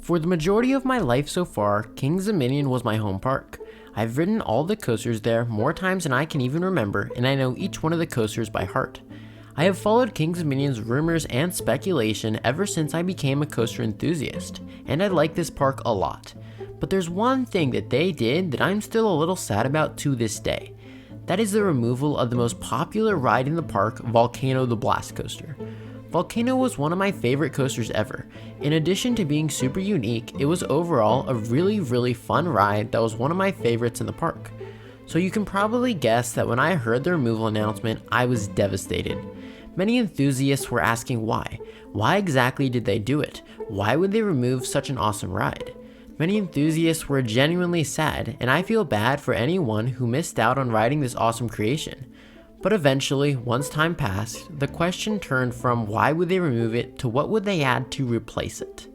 For the majority of my life so far, Kings Dominion was my home park. I've ridden all the coasters there more times than I can even remember, and I know each one of the coasters by heart. I have followed Kings Dominion's rumors and speculation ever since I became a coaster enthusiast, and I like this park a lot. But there's one thing that they did that I'm still a little sad about to this day. That is the removal of the most popular ride in the park, Volcano the Blast Coaster. Volcano was one of my favorite coasters ever. In addition to being super unique, it was overall a really fun ride that was one of my favorites in the park. So you can probably guess that when I heard the removal announcement, I was devastated. Many enthusiasts were asking why. Why exactly did they do it? Why would they remove such an awesome ride? Many enthusiasts were genuinely sad, and I feel bad for anyone who missed out on riding this awesome creation. But eventually, once time passed, the question turned from why would they remove it to what would they add to replace it.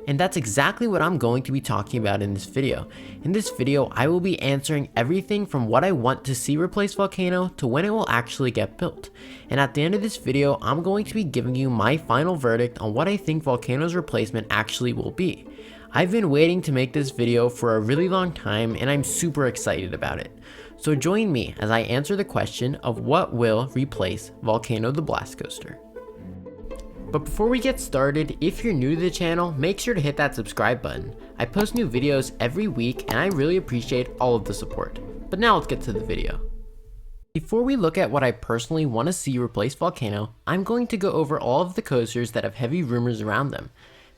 And that's exactly what I'm going to be talking about in this video. In this video, I will be answering everything from what I want to see replace Volcano to when it will actually get built. And at the end of this video, I'm going to be giving you my final verdict on what I think Volcano's replacement actually will be. I've been waiting to make this video for a really long time, and I'm super excited about it. So join me as I answer the question of what will replace Volcano the Blast Coaster. But before we get started, if you're new to the channel, make sure to hit that subscribe button. I post new videos every week and I really appreciate all of the support. But now let's get to the video. Before we look at what I personally want to see replace Volcano, I'm going to go over all of the coasters that have heavy rumors around them.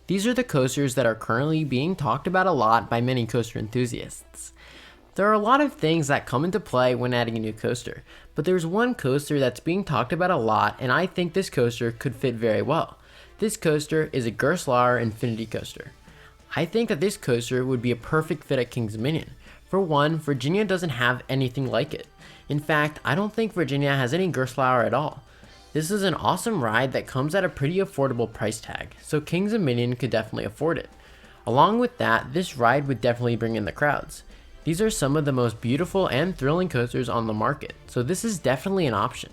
These are the coasters that are currently being talked about a lot by many coaster enthusiasts. There are a lot of things that come into play when adding a new coaster, but there's one coaster that's being talked about a lot, and I think this coaster could fit very well. This coaster is a Gerstlauer Infinity Coaster. I think that this coaster would be a perfect fit at Kings Dominion. For one, Virginia doesn't have anything like it. In fact, I don't think Virginia has any Gerstlauer at all. This is an awesome ride that comes at a pretty affordable price tag, so Kings Dominion could definitely afford it. Along with that, this ride would definitely bring in the crowds. These are some of the most beautiful and thrilling coasters on the market, so this is definitely an option.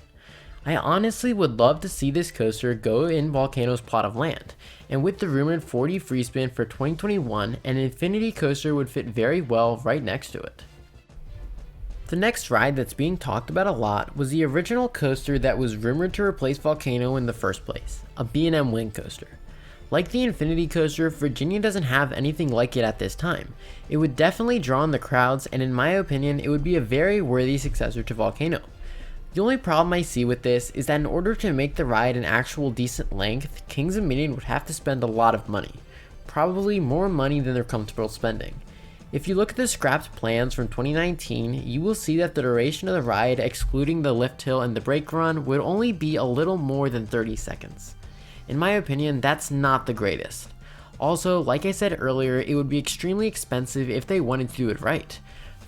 I honestly would love to see this coaster go in Volcano's plot of land, and with the rumored 40 free spin for 2021, an Infinity Coaster would fit very well right next to it. The next ride that's being talked about a lot was the original coaster that was rumored to replace Volcano in the first place, a B&M Wing Coaster. Like the Infinity Coaster, Virginia doesn't have anything like it at this time. It would definitely draw in the crowds, and in my opinion, it would be a very worthy successor to Volcano. The only problem I see with this is that in order to make the ride an actual decent length, Kings Dominion would have to spend a lot of money. Probably more money than they're comfortable spending. If you look at the scrapped plans from 2019, you will see that the duration of the ride, excluding the lift hill and the brake run, would only be a little more than 30 seconds. In my opinion, that's not the greatest. Also, like I said earlier, it would be extremely expensive if they wanted to do it right.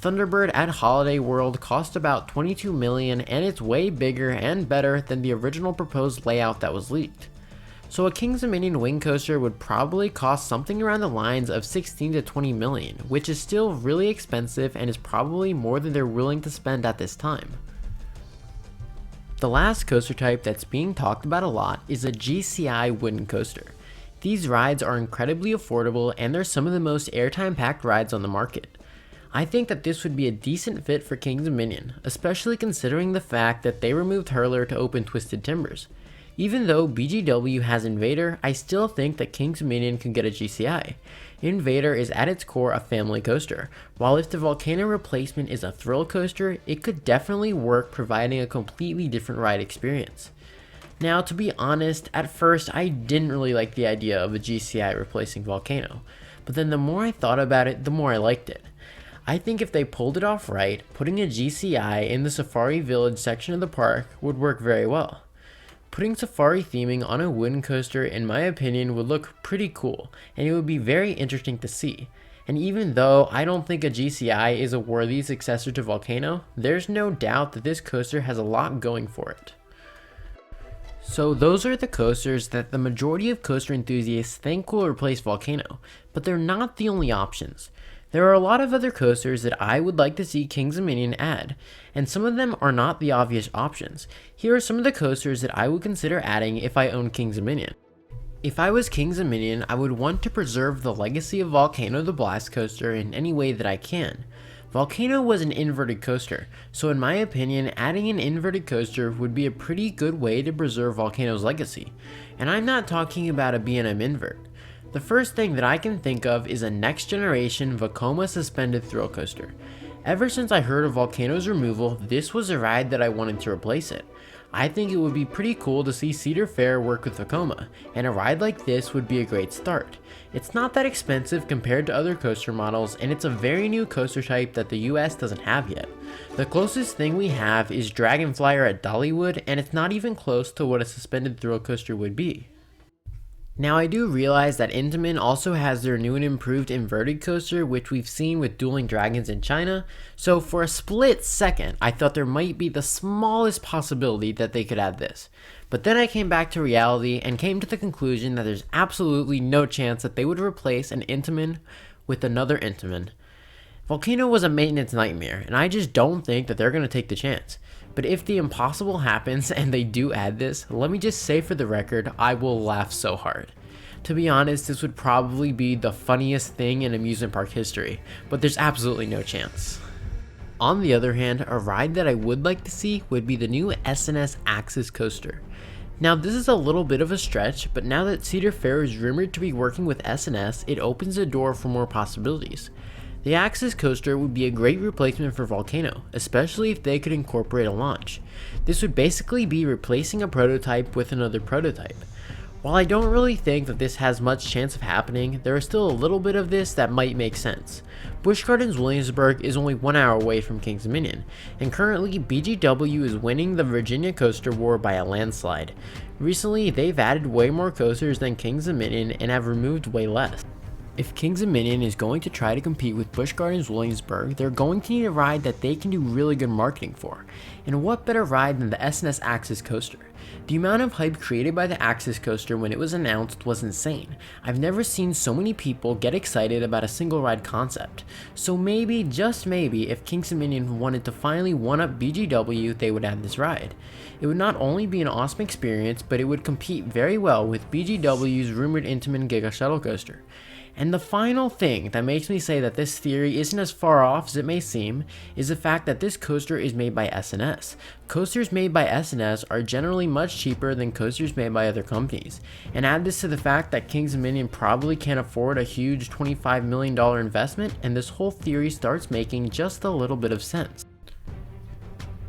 Thunderbird at Holidayworld cost about $22 million, and it's way bigger and better than the original proposed layout that was leaked. So a Kings Dominion wing coaster would probably cost something around the lines of $16 to $20 million, which is still really expensive and is probably more than they're willing to spend at this time. The last coaster type that's being talked about a lot is a GCI wooden coaster. These rides are incredibly affordable and they're some of the most airtime packed rides on the market. I think that this would be a decent fit for Kings Dominion, especially considering the fact that they removed Hurler to open Twisted Timbers. Even though BGW has Invader, I still think that Kings Dominion can get a GCI. Invader is at its core a family coaster, while if the Volcano replacement is a thrill coaster, it could definitely work providing a completely different ride experience. Now, to be honest, at first I didn't really like the idea of a GCI replacing Volcano, but then the more I thought about it, the more I liked it. I think if they pulled it off right, putting a GCI in the Safari Village section of the park would work very well. Putting safari theming on a wooden coaster, in my opinion, would look pretty cool, and it would be very interesting to see. And even though I don't think a GCI is a worthy successor to Volcano, there's no doubt that this coaster has a lot going for it. So those are the coasters that the majority of coaster enthusiasts think will replace Volcano, but they're not the only options. There are a lot of other coasters that I would like to see Kings Dominion add, and some of them are not the obvious options. Here are some of the coasters that I would consider adding if I owned Kings Dominion. If I was Kings Dominion, I would want to preserve the legacy of Volcano the Blast Coaster in any way that I can. Volcano was an inverted coaster, so in my opinion, adding an inverted coaster would be a pretty good way to preserve Volcano's legacy. And I'm not talking about a B&M invert. The first thing that I can think of is a next generation Vekoma suspended thrill coaster. Ever since I heard of Volcano's removal, this was a ride that I wanted to replace it. I think it would be pretty cool to see Cedar Fair work with Vekoma, and a ride like this would be a great start. It's not that expensive compared to other coaster models, and it's a very new coaster type that the US doesn't have yet. The closest thing we have is Dragonflyer at Dollywood, and it's not even close to what a suspended thrill coaster would be. Now I do realize that Intamin also has their new and improved inverted coaster, which we've seen with Dueling Dragons in China, so for a split second I thought there might be the smallest possibility that they could add this. But then I came back to reality and came to the conclusion that there's absolutely no chance that they would replace an Intamin with another Intamin. Volcano was a maintenance nightmare, and I just don't think that they're going to take the chance. But if the impossible happens and they do add this, let me just say for the record, I will laugh so hard. To be honest, this would probably be the funniest thing in amusement park history, but there's absolutely no chance. On the other hand, a ride that I would like to see would be the new SNS Access Coaster. Now this is a little bit of a stretch, but now that Cedar Fair is rumored to be working with SNS, it opens the door for more possibilities. The Access Coaster would be a great replacement for Volcano, especially if they could incorporate a launch. This would basically be replacing a prototype with another prototype. While I don't really think that this has much chance of happening, there is still a little bit of this that might make sense. Busch Gardens Williamsburg is only 1 hour away from Kings Dominion, and currently BGW is winning the Virginia Coaster War by a landslide. Recently, they've added way more coasters than Kings Dominion and have removed way less. If Kings Dominion is going to try to compete with Busch Gardens Williamsburg, they're going to need a ride that they can do really good marketing for. And what better ride than the SNS Access Coaster? The amount of hype created by the Access Coaster when it was announced was insane. I've never seen so many people get excited about a single ride concept. So maybe, just maybe, if Kings Dominion wanted to finally one-up BGW, they would add this ride. It would not only be an awesome experience, but it would compete very well with BGW's rumored Intamin Giga Shuttle Coaster. And the final thing that makes me say that this theory isn't as far off as it may seem is the fact that this coaster is made by SNS. Coasters made by SNS are generally much cheaper than coasters made by other companies. And add this to the fact that Kings Dominion probably can't afford a huge $25 million investment, and this whole theory starts making just a little bit of sense.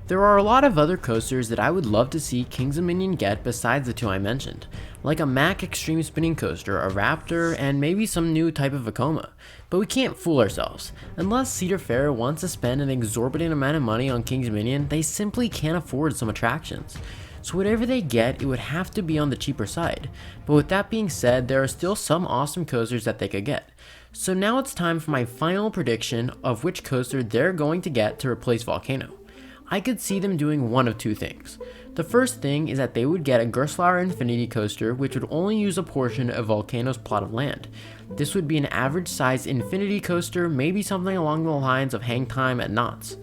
There are a lot of other coasters that I would love to see Kings Dominion get besides the two I mentioned, like a Mack Extreme Spinning Coaster, a Raptor, and maybe some new type of Vekoma. But we can't fool ourselves. Unless Cedar Fair wants to spend an exorbitant amount of money on Kings Dominion, they simply can't afford some attractions. So whatever they get, it would have to be on the cheaper side. But with that being said, there are still some awesome coasters that they could get. So now it's time for my final prediction of which coaster they're going to get to replace Volcano. I could see them doing one of two things. The first thing is that they would get a Gerstlauer Infinity Coaster, which would only use a portion of Volcano's plot of land. This would be an average sized Infinity Coaster, maybe something along the lines of Hang Time at Knott's.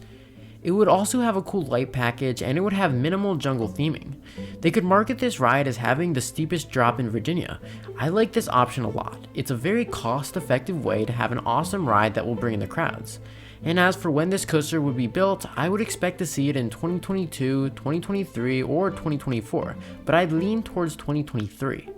It would also have a cool light package, and it would have minimal jungle theming. They could market this ride as having the steepest drop in Virginia. I like this option a lot. It's a very cost-effective way to have an awesome ride that will bring in the crowds. And as for when this coaster would be built, I would expect to see it in 2022, 2023, or 2024, but I'd lean towards 2023.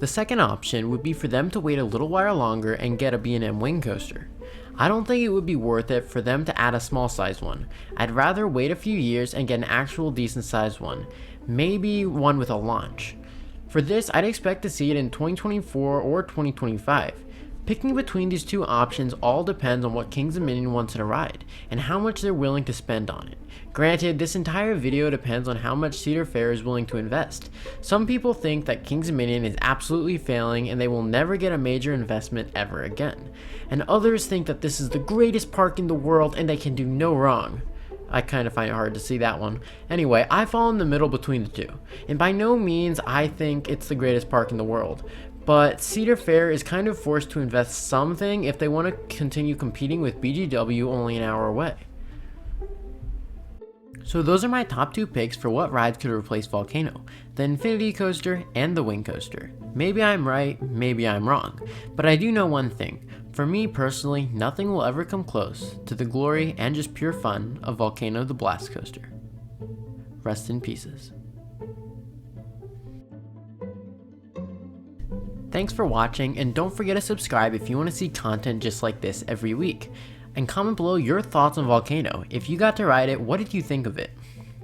The second option would be for them to wait a little while longer and get a B&M wing coaster. I don't think it would be worth it for them to add a small size one. I'd rather wait a few years and get an actual decent sized one, maybe one with a launch. For this, I'd expect to see it in 2024 or 2025. Picking between these two options all depends on what Kings Dominion wants in a ride, and how much they're willing to spend on it. Granted, this entire video depends on how much Cedar Fair is willing to invest. Some people think that Kings Dominion is absolutely failing and they will never get a major investment ever again. And others think that this is the greatest park in the world and they can do no wrong. I kind of find it hard to see that one. Anyway, I fall in the middle between the two, and by no means I think it's the greatest park in the world. But Cedar Fair is kind of forced to invest something if they want to continue competing with BGW only an hour away. So those are my top 2 picks for what rides could replace Volcano, the Infinity Coaster and the Wing Coaster. Maybe I'm right, maybe I'm wrong, but I do know one thing. For me personally, nothing will ever come close to the glory and just pure fun of Volcano the Blast Coaster. Rest in pieces. Thanks for watching, and don't forget to subscribe if you want to see content just like this every week. And comment below your thoughts on Volcano. If you got to ride it, what did you think of it?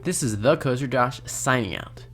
This is the Coaster Josh signing out.